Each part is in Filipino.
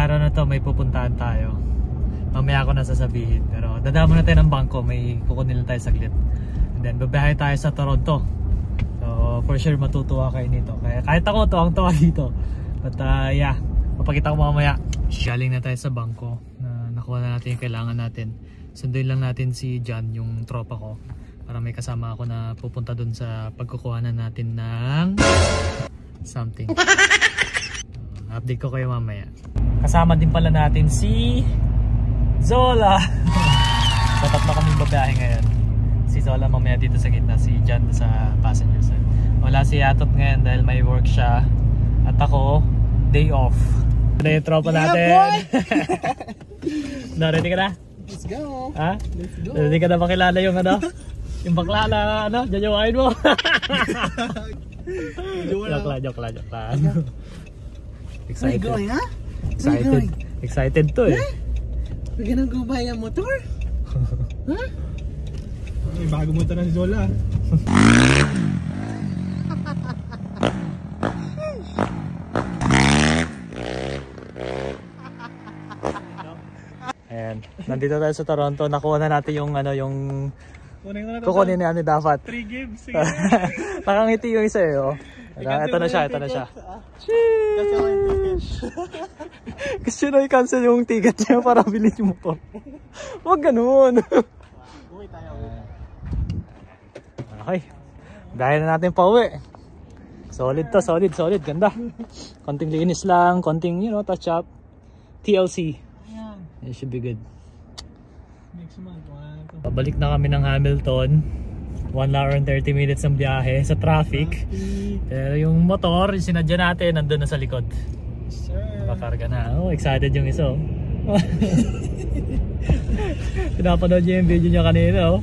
araw na to may pupuntahan tayo. Mamaya ako na sasabihin. Pero dadamo na tayo ng bangko. May kukunin lang tayo saglit. And then babiyahe tayo sa Toronto. So for sure matutuwa kayo nito. Kaya kahit ako tuwang-tuwa dito. But yeah, papakita ko mamaya. Galing na tayo sa bangko. Nakuha na natin yung kailangan natin. Sunduin lang natin si John, yung tropa ko. Para may kasama ako na pupunta dun sa pagkukuhanan natin ng something. Update ko kayo mamaya. Kasama din pala natin si Zola. Dapat na kaming babiyahe ngayon. Si Zola mamaya dito sa gitna, si John sa passenger side. Wala si Yatot ngayon dahil may work siya. At ako, day off. Ito na yung tropa natin. No, ready ka na? Let's go. Ha? Let's go. Ready ka na makilala yung ano? Yung bakla na ano? Jajawain mo. Joke lang. Where you going, huh? Excited to eh. We're gonna go buy a motor? Huh? May bago motor na si Zola. Ayan, nandito tayo sa Toronto. Nakuha na natin yung ano, yung kukunin na ano dapat. 3 games. Nakangiti yung isa eh, oh. Ito na siya. Kasi na i-cancel yung ticket niya para bilhin yung motor. Huwag ganun. Okay. Dahil na natin pa uwi. Solid to, solid. Ganda. Konting linis lang, konting, touch up. TLC. It should be good. Next month, Pabalik na kami ng Hamilton. 1 hour and 30 minutes ang biyahe sa traffic. Pero yung motor, yung sinadya natin, nandun na sa likod. Sir. Nakakarga na. Oh, excited yung isa. Pinapanood niya yung video niya kanina. Oh.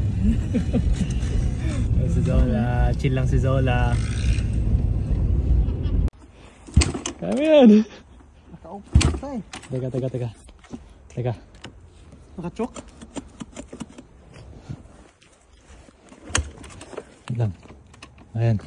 Si Zola. Chill lang si Zola. Kami yan. Teka. Nakachok? Lang. Ayan.